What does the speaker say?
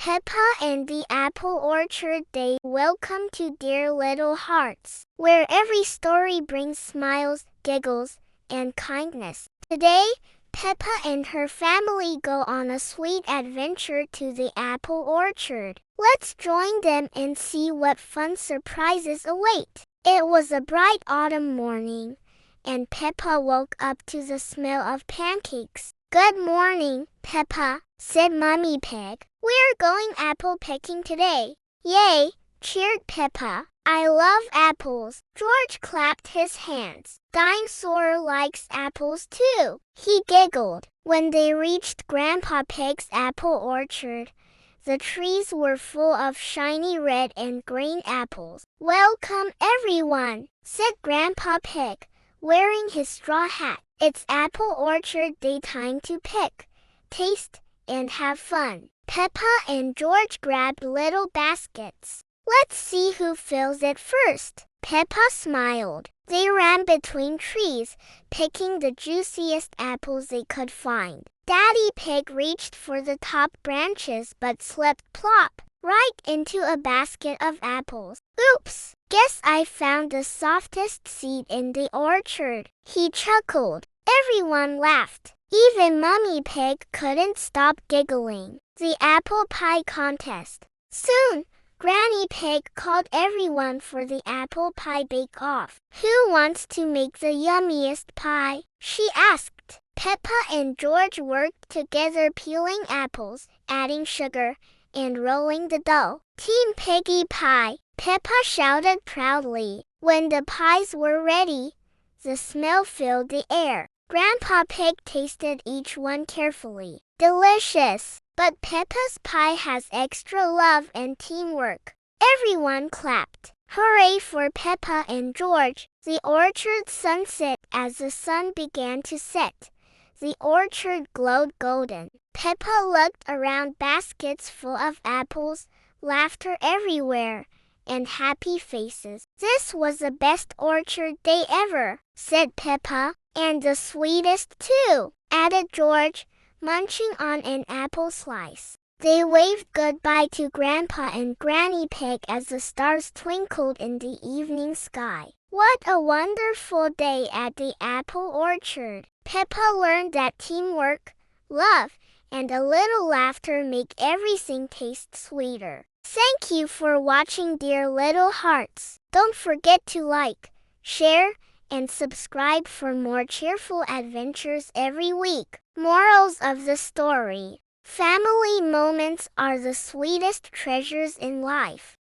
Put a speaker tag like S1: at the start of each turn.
S1: Peppa and the Apple Orchard Day. Welcome to Dear Little Hearts, where every story brings smiles, giggles, and kindness. Today, Peppa and her family go on a sweet adventure to the apple orchard. Let's join them and see what fun surprises await. It was a bright autumn morning, and Peppa woke up to the smell of pancakes. "Good morning, Peppa," said Mummy Pig. "We're going apple picking today." "Yay!" cheered Peppa. "I love apples." George clapped his hands. "Dinosaur likes apples too," he giggled. When they reached Grandpa Pig's apple orchard, the trees were full of shiny red and green apples. "Welcome, everyone," said Grandpa Pig, wearing his straw hat. "It's apple orchard day, time to pick, taste, and have fun." Peppa and George grabbed little baskets. "Let's see who fills it first." Peppa smiled. They ran between trees, picking the juiciest apples they could find. Daddy Pig reached for the top branches but slipped plop right into a basket of apples. "Oops! Guess I found the softest seed in the orchard," he chuckled. Everyone laughed. Even Mummy Pig couldn't stop giggling. The apple pie contest. Soon, Granny Pig called everyone for the apple pie bake-off. "Who wants to make the yummiest pie?" she asked. Peppa and George worked together peeling apples, adding sugar, and rolling the dough. "Team Piggy Pie!" Peppa shouted proudly. When the pies were ready, the smell filled the air. Grandpa Pig tasted each one carefully. "Delicious! But Peppa's pie has extra love and teamwork." Everyone clapped. Hooray for Peppa and George! The orchard sunset. As the sun began to set, the orchard glowed golden. Peppa looked around, baskets full of apples, laughter everywhere, and happy faces. "This was the best orchard day ever," said Peppa. "And the sweetest too," added George, munching on an apple slice. They waved goodbye to Grandpa and Granny Pig as the stars twinkled in the evening sky. What a wonderful day at the apple orchard. Peppa learned that teamwork, love, and a little laughter make everything taste sweeter. Thank you for watching, dear little hearts. Don't forget to like, share, and subscribe for more cheerful adventures every week. Morals of the story. Family moments are the sweetest treasures in life.